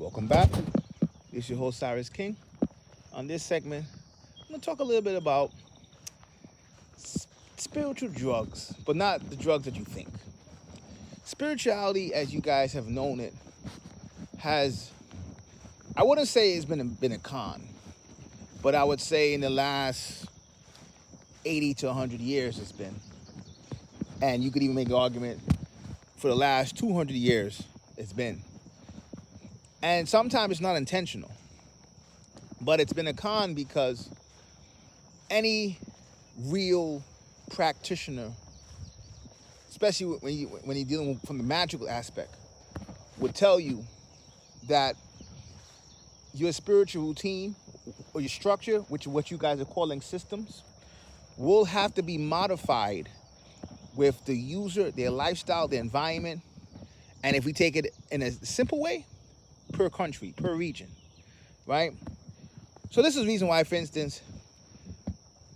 Welcome back. This is your host, Cyrus King. On this segment, I'm going to talk a little bit about spiritual drugs, but not the drugs that you think. Spirituality, as you guys have known it, has, I wouldn't say it's been a con, but I would say in the last 80 to 100 years it's been. And you could even make an argument for the last 200 years it's been. And sometimes it's not intentional, but it's been a con because any real practitioner, especially when you're dealing with, from the magical aspect, would tell you that your spiritual routine or your structure, which is what you guys are calling systems, will have to be modified with the user, their lifestyle, their environment, and if we take it in a simple way, per country, per region, right? So this is the reason why, for instance,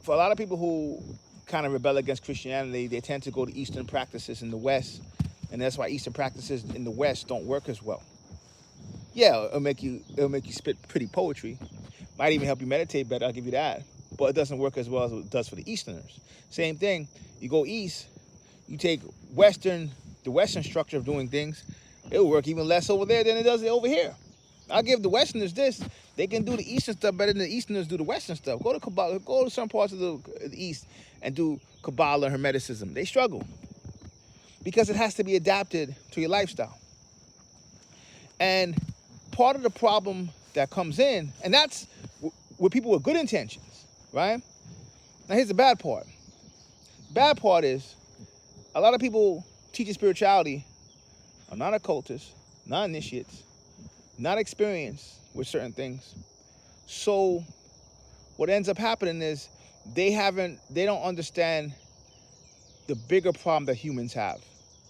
for a lot of people who kind of rebel against Christianity, they tend to go to Eastern practices in the West, and that's why Eastern practices in the West don't work as well. Yeah, it'll make you spit pretty poetry, might even help you meditate better, I'll give you that, but it doesn't work as well as it does for the Easterners. Same thing, you go East, you take the Western structure of doing things, it'll work even less over there than it does over here. I'll give the Westerners this. They can do the Eastern stuff better than the Easterners do the Western stuff. Go to Kabbalah, go to some parts of the East and do Kabbalah and Hermeticism. They struggle because it has to be adapted to your lifestyle. And part of the problem that comes in, and that's with people with good intentions, right? Now here's the bad part. Bad part is a lot of people teaching spirituality are not occultists, not initiates, not experienced with certain things. So what ends up happening is they don't understand the bigger problem that humans have,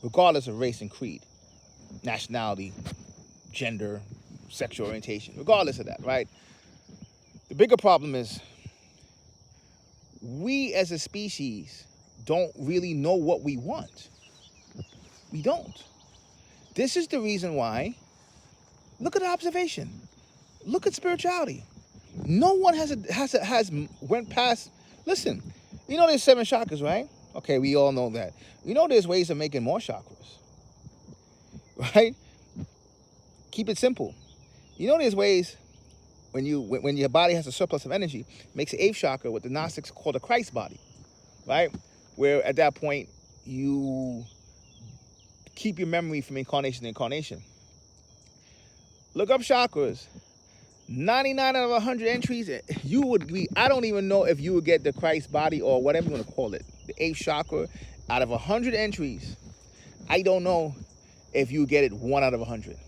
regardless of race and creed, nationality, gender, sexual orientation, regardless of that, right? The bigger problem is we as a species don't really know what we want. We don't. This is the reason why, look at the observation. Look at spirituality. No one has went past, listen, you know there's 7 chakras, right? Okay, we all know that. You know there's ways of making more chakras, right? Keep it simple. You know there's ways when your body has a surplus of energy, makes an 8th chakra, what the Gnostics call the Christ body, right? Where at that point you keep your memory from incarnation to incarnation. Look up chakras. 99 out of 100 entries, you would be, I don't even know if you would get the Christ body or whatever you want to call it, the 8th chakra. Out of 100 entries, I don't know if you get it 1 out of 100.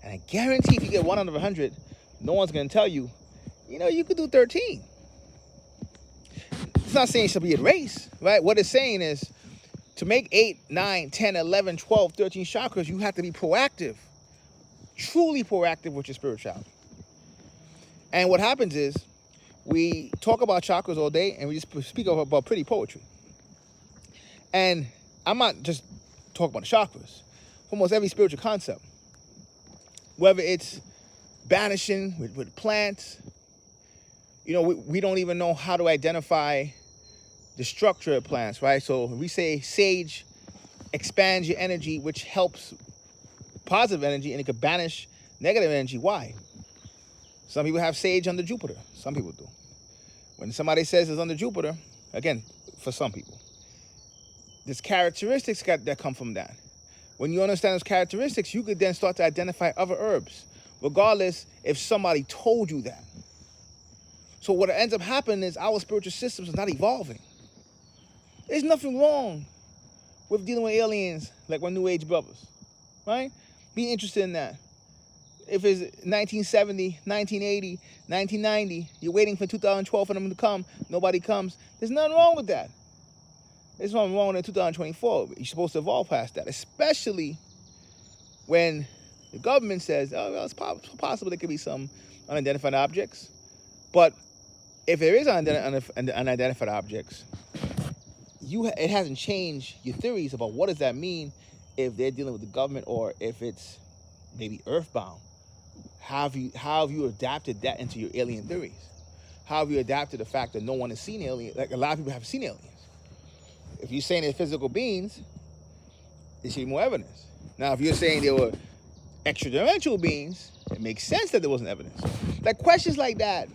And I guarantee if you get 1 out of 100, no one's going to tell you, you could do 13. It's not saying it should be erased, right? What it's saying is, to make 8, 9, 10, 11, 12, 13 chakras, you have to be proactive, truly proactive with your spirituality. And what happens is, we talk about chakras all day, and we just speak about pretty poetry. And I'm not just talking about the chakras. Almost every spiritual concept, whether it's banishing with plants, we don't even know how to identify the structure of plants, right? So we say sage expands your energy, which helps positive energy, and it could banish negative energy. Why? Some people have sage under Jupiter. Some people do. When somebody says it's under Jupiter, again, for some people, there's characteristics that come from that. When you understand those characteristics, you could then start to identify other herbs, regardless if somebody told you that. So what ends up happening is our spiritual systems are not evolving. There's nothing wrong with dealing with aliens like my New Age brothers, right? Being interested in that. If it's 1970, 1980, 1990, you're waiting for 2012 for them to come, nobody comes. There's nothing wrong with that. There's nothing wrong with 2024. You're supposed to evolve past that, especially when the government says, oh, well, it's possible there could be some unidentified objects. But if there is unidentified objects, it hasn't changed your theories about what does that mean if they're dealing with the government or if it's maybe earthbound. How have you adapted that into your alien theories? How have you adapted the fact that no one has seen aliens? Like a lot of people have seen aliens. If you're saying they're physical beings, there should be more evidence. Now, if you're saying they were extra-dimensional beings, it makes sense that there wasn't evidence. Like questions like that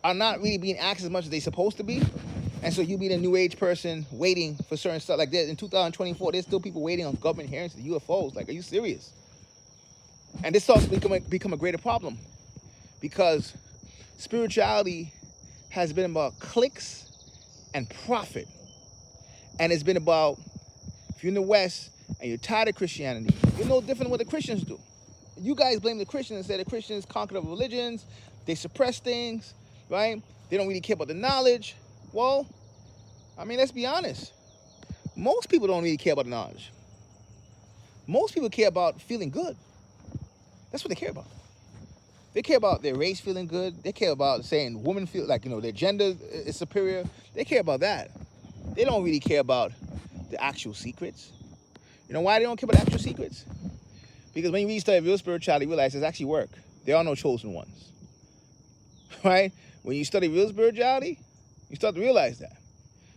are not really being asked as much as they're supposed to be. And so you being a new age person waiting for certain stuff like that in 2024, there's still people waiting on government hearings to UFOs. Like, are you serious? And this starts to become a greater problem because spirituality has been about clicks and profit. And it's been about, if you're in the West and you're tired of Christianity, you're no different than what the Christians do. You guys blame the Christians and say the Christians conquered other religions, they suppress things, right? They don't really care about the knowledge. Well, I mean, let's be honest. Most people don't really care about the knowledge. Most people care about feeling good. That's what they care about. They care about their race feeling good. They care about saying women feel like, their gender is superior. They care about that. They don't really care about the actual secrets. You know why they don't care about the actual secrets? Because when you really study real spirituality, you realize there's actually work. There are no chosen ones. Right? When you study real spirituality, you start to realize that.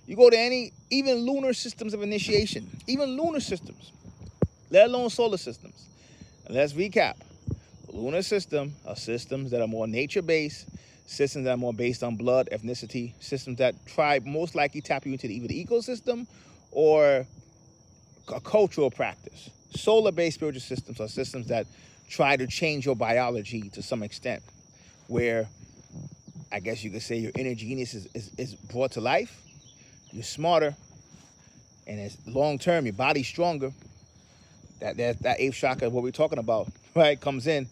You go to even lunar systems of initiation, even lunar systems, let alone solar systems. And let's recap. Lunar system are systems that are more nature-based, systems that are more based on blood, ethnicity, systems that try most likely tap you into either the ecosystem or a cultural practice. Solar-based spiritual systems are systems that try to change your biology to some extent, where I guess you could say your inner genius is brought to life. You're smarter, and as long-term, your body's stronger. That eighth chakra, what we're talking about, right, comes in,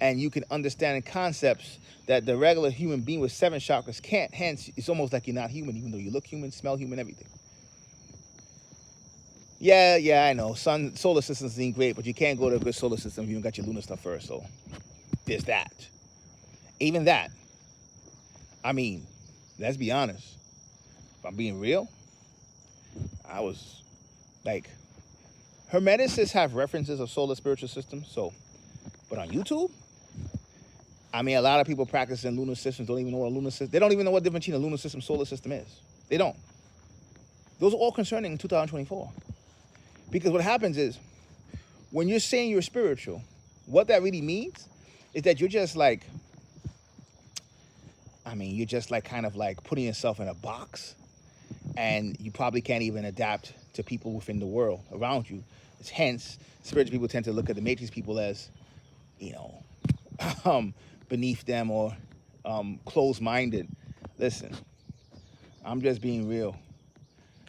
and you can understand concepts that the regular human being with 7 chakras can't. Hence, it's almost like you're not human, even though you look human, smell human, everything. Yeah, I know. Solar systems seem great, but you can't go to a good solar system if you don't got your lunar stuff first. So there's that. Even that. I mean, let's be honest. If I'm being real, I was like, Hermeticists have references of solar spiritual systems. So, but on YouTube, I mean, a lot of people practicing lunar systems don't even know what a lunar system. They don't even know what difference between a lunar system, solar system is. They don't. Those are all concerning in 2024. Because what happens is, when you're saying you're spiritual, what that really means is that you're just like, you're just like kind of like putting yourself in a box, and you probably can't even adapt to people within the world around you. It's hence, spiritual people tend to look at the matrix people as, beneath them or closed-minded. Listen, I'm just being real.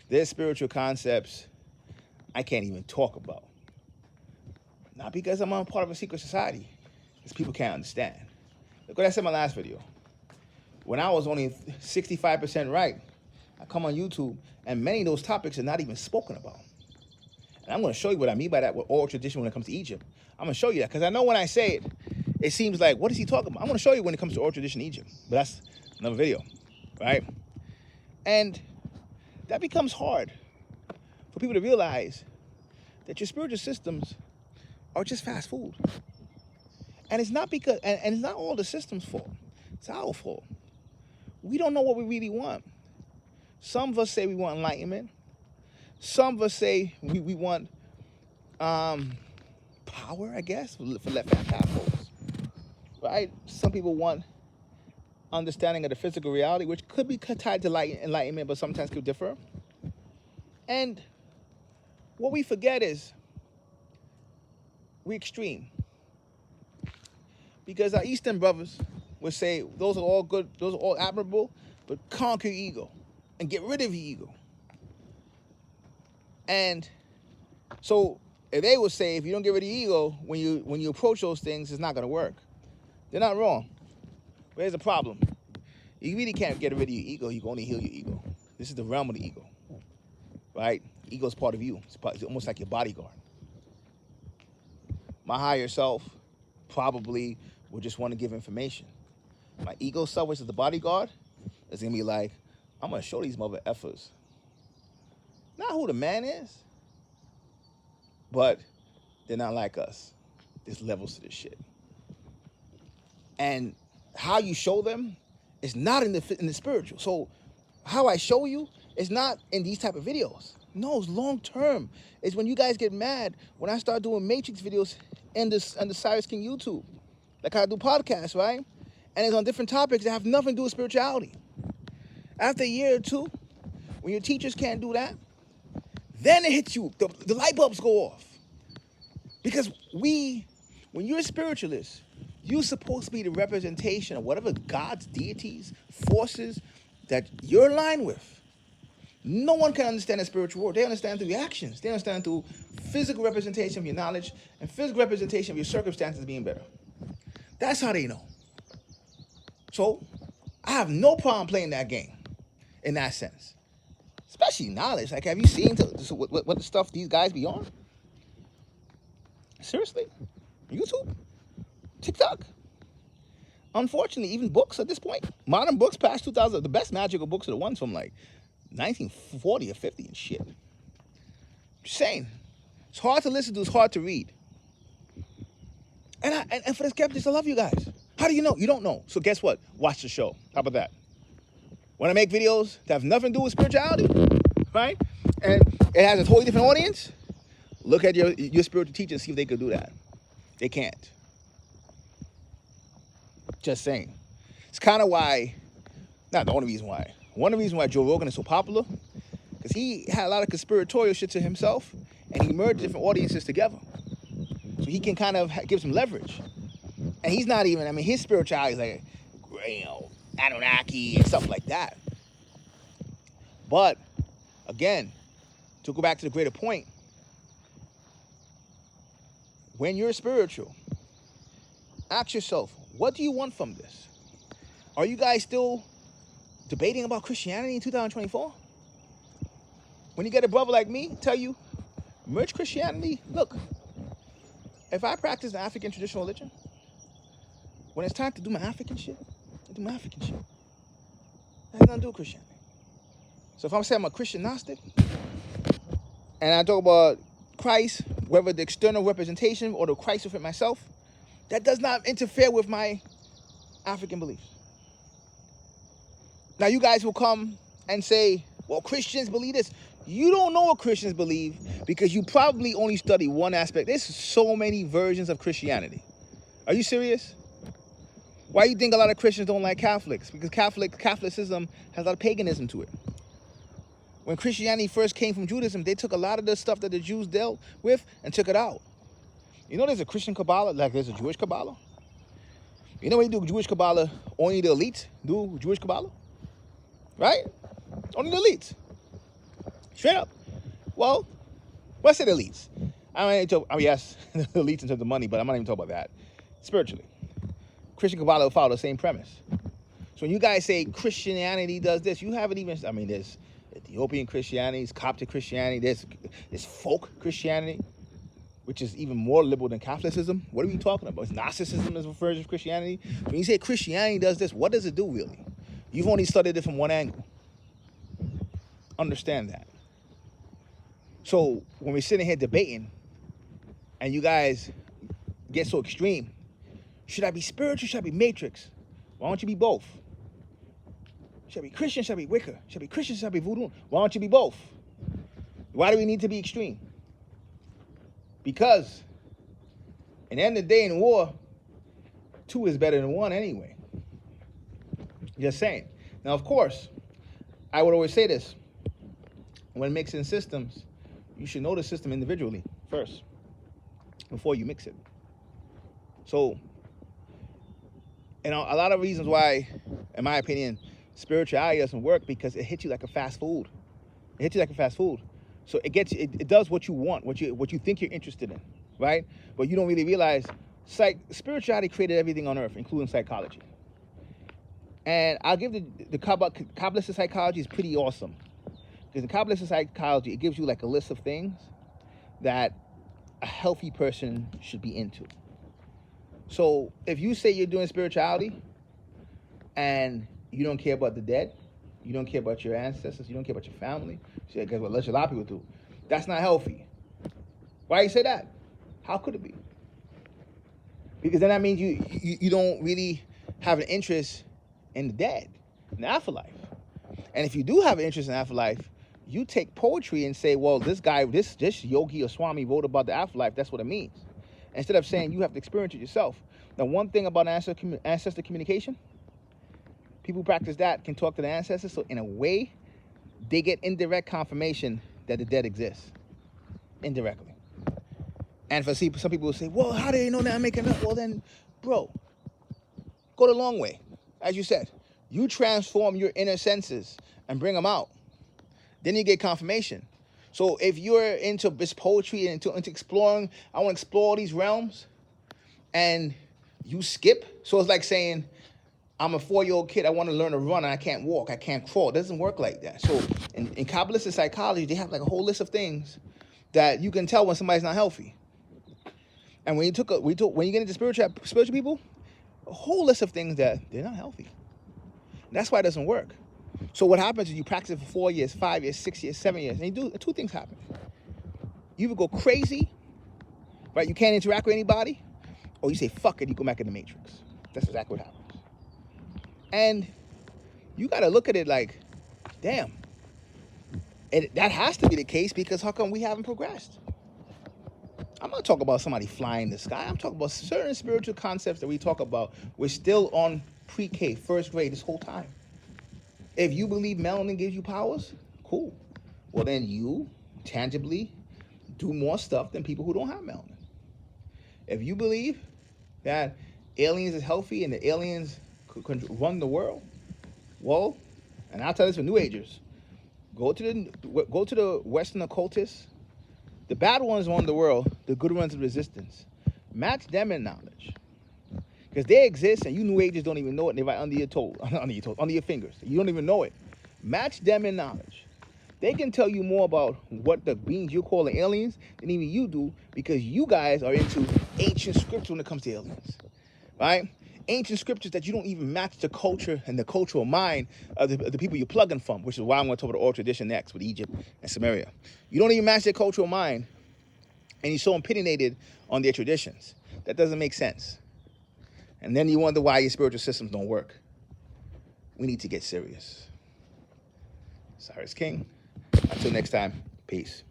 There's spiritual concepts I can't even talk about. Not because I'm a part of a secret society, because people can't understand. Look what I said in my last video. When I was only 65% right, I come on YouTube, and many of those topics are not even spoken about. And I'm going to show you what I mean by that with oral tradition when it comes to Egypt. I'm going to show you that, because I know when I say it, it seems like, what is he talking about? I'm going to show you when it comes to oral tradition in Egypt. But that's another video, right? And that becomes hard for people to realize that your spiritual systems are just fast food. And it's not because, and it's not all the system's fault. It's our fault. We don't know what we really want. Some of us say we want enlightenment. Some of us say we want power, I guess, for left hand folks. Right? Some people want understanding of the physical reality, which could be tied to enlightenment, but sometimes could differ. And what we forget is we're extreme. Because our Eastern brothers would say those are all good, those are all admirable, but conquer your ego and get rid of your ego. And so if they would say if you don't get rid of your ego, when you approach those things, it's not going to work. They're not wrong. But here's the problem. You really can't get rid of your ego. You can only heal your ego. This is the realm of the ego. Right? Ego is part of you. It's almost like your bodyguard. My higher self probably will just want to give information. My ego self, which is the bodyguard, is going to be like, I'm going to show these mother effers. Not who the man is, but they're not like us. There's levels to this shit. And how you show them is not in the spiritual. So how I show you is not in these type of videos. No, it's long term. It's when you guys get mad when I start doing Matrix videos in the Cyrus King YouTube. Like I do podcasts, right? And it's on different topics that have nothing to do with spirituality. After a year or two, when your teachers can't do that, then it hits you. The light bulbs go off. Because when you're a spiritualist, you're supposed to be the representation of whatever gods, deities, forces that you're aligned with. No one can understand the spiritual world. They understand through your actions. They understand through physical representation of your knowledge and physical representation of your circumstances being better. That's how they know. So I have no problem playing that game in that sense. Especially knowledge. Like, have you seen what the stuff these guys be on? Seriously? YouTube? TikTok? Unfortunately, even books at this point, modern books past 2000, the best magical books are the ones from like 1940 or 50 and shit. Just saying. It's hard to listen to, it's hard to read. And for the skeptics, I love you guys. How do you know? You don't know. So guess what? Watch the show. How about that? When I make videos that have nothing to do with spirituality, right? And it has a totally different audience, look at your spiritual teacher and see if they could do that. They can't. Just saying. It's kind of why, not the only reason why. One of the reasons why Joe Rogan is so popular, because he had a lot of conspiratorial shit to himself, and he merged different audiences together. So he can kind of give some leverage. And he's not even, his spirituality is like, Anunnaki and stuff like that. But, again, to go back to the greater point, when you're spiritual, ask yourself, what do you want from this? Are you guys still debating about Christianity in 2024? When you get a brother like me tell you, merge Christianity, look, if I practice the African traditional religion, when it's time to do my African shit, I do my African shit. That has nothing to do with Christianity. So if I'm saying I'm a Christian Gnostic, and I talk about Christ, whether the external representation or the Christ within myself, that does not interfere with my African beliefs. Now you guys will come and say, well, Christians believe this. You don't know what Christians believe because you probably only study one aspect. There's so many versions of Christianity. Are you serious? Why do you think a lot of Christians don't like Catholics? Because Catholicism has a lot of paganism to it. When Christianity first came from Judaism, they took a lot of the stuff that the Jews dealt with and took it out. You know there's a Christian Kabbalah, like there's a Jewish Kabbalah? You know when you do Jewish Kabbalah, only the elites do Jewish Kabbalah? Right? Only the elites. Straight up. Well, what's it elites? Yes, the elites in terms of money, but I'm not even talking about that. Spiritually. Christian Kabbalah will follow the same premise. So when you guys say Christianity does this, you haven't even, there's Ethiopian Christianity, there's Coptic Christianity, there's folk Christianity, which is even more liberal than Catholicism. What are we talking about? It's Gnosticism is a version of Christianity. When you say Christianity does this, what does it do really? You've only studied it from one angle. Understand that. So when we're sitting here debating and you guys get so extreme, should I be spiritual? Should I be matrix? Why don't you be both? Should I be Christian? Should I be Wicca? Should I be Christian? Should I be voodoo? Why don't you be both? Why do we need to be extreme? Because at the end of the day in war, 2 is better than 1 anyway. Just saying. Now, of course, I would always say this. When mixing systems, you should know the system individually first before you mix it. So, a lot of reasons why, in my opinion, spirituality doesn't work because it hits you like a fast food. It hits you like a fast food. So it does what you want, what you think you're interested in, right? But you don't really realize spirituality created everything on earth, including psychology. And I'll give the Kabbalistic psychology is pretty awesome. Because in Kabbalistic psychology, it gives you like a list of things that a healthy person should be into. So if you say you're doing spirituality and you don't care about the dead, you don't care about your ancestors, you don't care about your family, so guess what? A lot of people do. That's not healthy. Why you say that? How could it be? Because then that means you don't really have an interest in the dead, in the afterlife. And if you do have an interest in afterlife, you take poetry and say, well, this guy, this yogi or swami wrote about the afterlife. That's what it means. Instead of saying you have to experience it yourself. Now, one thing about ancestor communication, people who practice that can talk to the ancestors. So in a way, they get indirect confirmation that the dead exists. Indirectly. And for some people will say, well, how do you know that I'm making up? Well, then, bro, go the long way. As you said, you transform your inner senses and bring them out. Then you get confirmation. So if you're into this poetry and into exploring, I want to explore these realms, and you skip. So it's like saying, I'm a 4-year-old kid, I want to learn to run and I can't walk, I can't crawl. It doesn't work like that. So in Kabbalistic psychology, they have like a whole list of things that you can tell when somebody's not healthy. And when you get into spiritual people, a whole list of things that they're not healthy. That's why it doesn't work. So what happens is you practice it for 4 years, 5 years, 6 years, 7 years, and two things happen. You either go crazy, right? You can't interact with anybody, or you say, fuck it, you go back in the matrix. That's exactly what happens. And you got to look at it like, damn, that has to be the case, because how come we haven't progressed? I'm not talking about somebody flying in the sky. I'm talking about certain spiritual concepts that we talk about. We're still on pre-K, first grade this whole time. If you believe melanin gives you powers, cool. Well, then you tangibly do more stuff than people who don't have melanin. If you believe that aliens is healthy and the aliens could run the world, well, and I'll tell this for New Agers, go to the Western occultists. The bad ones run the world, the good ones are resistance. Match them in knowledge. Because they exist and you New Agers don't even know it, and they're right under your toes, under your fingers. You don't even know it. Match them in knowledge. They can tell you more about what the beings you're calling aliens than even you do, because you guys are into ancient scripture when it comes to aliens. Right? Ancient scriptures that you don't even match the culture and the cultural mind of the people you're plugging from, which is why I'm going to talk about the oral tradition next with Egypt and Samaria. You don't even match their cultural mind, and you're so opinionated on their traditions. That doesn't make sense. And then you wonder why your spiritual systems don't work. We need to get serious. Cyrus King. Until next time, peace.